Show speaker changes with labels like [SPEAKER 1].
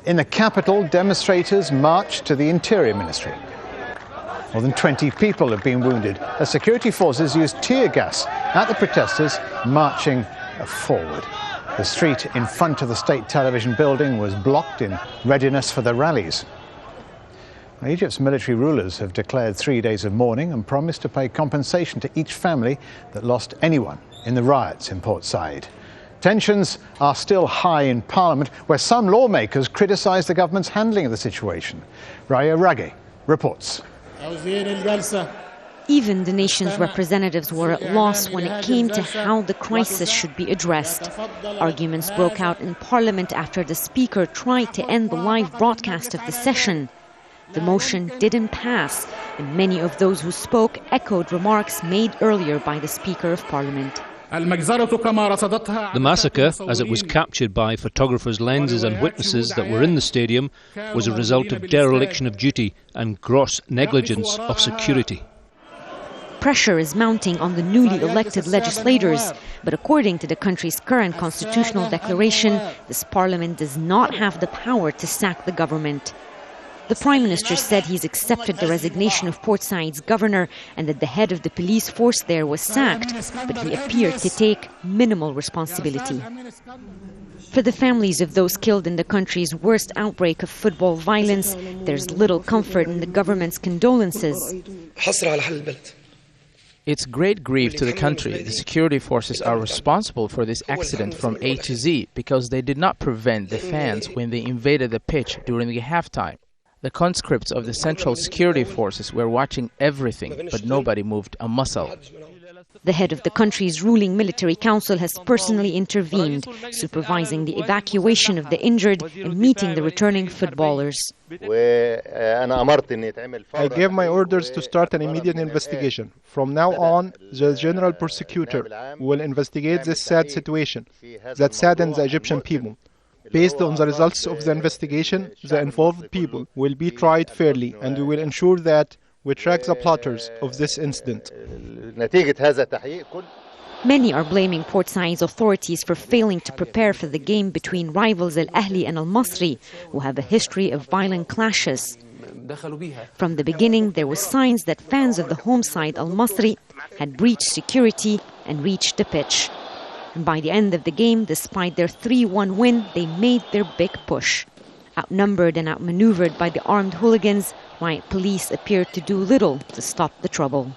[SPEAKER 1] In the capital, demonstrators marched to the Interior Ministry. More than 20 people have been wounded as security forces used tear gas at the protesters marching forward. The street in front of the state television building was blocked in readiness for the rallies. Now, Egypt's military rulers have declared 3 days of mourning and promised to pay compensation to each family that lost anyone in the riots in Port Said. Tensions are still high in Parliament, where some lawmakers criticise the government's handling of the situation. Rawya Rageh reports.
[SPEAKER 2] Even the nation's representatives were at loss when it came to how the crisis should be addressed. Arguments broke out in Parliament after the Speaker tried to end the live broadcast of the session. The motion didn't pass, and many of those who spoke echoed remarks made earlier by the Speaker of Parliament.
[SPEAKER 3] The massacre, as it was captured by photographers' lenses and witnesses that were in the stadium, was a result of dereliction of duty and gross negligence of security.
[SPEAKER 2] Pressure is mounting on the newly elected legislators, but according to the country's current constitutional declaration, this parliament does not have the power to sack the government. The Prime Minister said he's accepted the resignation of Port Said's governor and that the head of the police force there was sacked, but he appeared to take minimal responsibility. For the families of those killed in the country's worst outbreak of football violence, there's little comfort in the government's condolences.
[SPEAKER 4] It's great grief to the country. The security forces are responsible for this accident from A to Z because they did not prevent the fans when they invaded the pitch during the halftime. The conscripts of the Central Security Forces were watching everything, but nobody moved a muscle.
[SPEAKER 2] The head of the country's ruling military council has personally intervened, supervising the evacuation of the injured and meeting the returning footballers.
[SPEAKER 5] I gave my orders to start an immediate investigation. From now on, the General Prosecutor will investigate this sad situation that saddens the Egyptian people. Based on the results of the investigation, the involved people will be tried fairly, and we will ensure that we track the plotters of this incident.
[SPEAKER 2] Many are blaming Port Said's authorities for failing to prepare for the game between rivals al-Ahly and al-Masry, who have a history of violent clashes. From the beginning, there were signs that fans of the home side al-Masry had breached security and reached the pitch. And by the end of the game, despite their 3-1 win, they made their big push. Outnumbered and outmaneuvered by the armed hooligans, riot police appeared to do little to stop the trouble.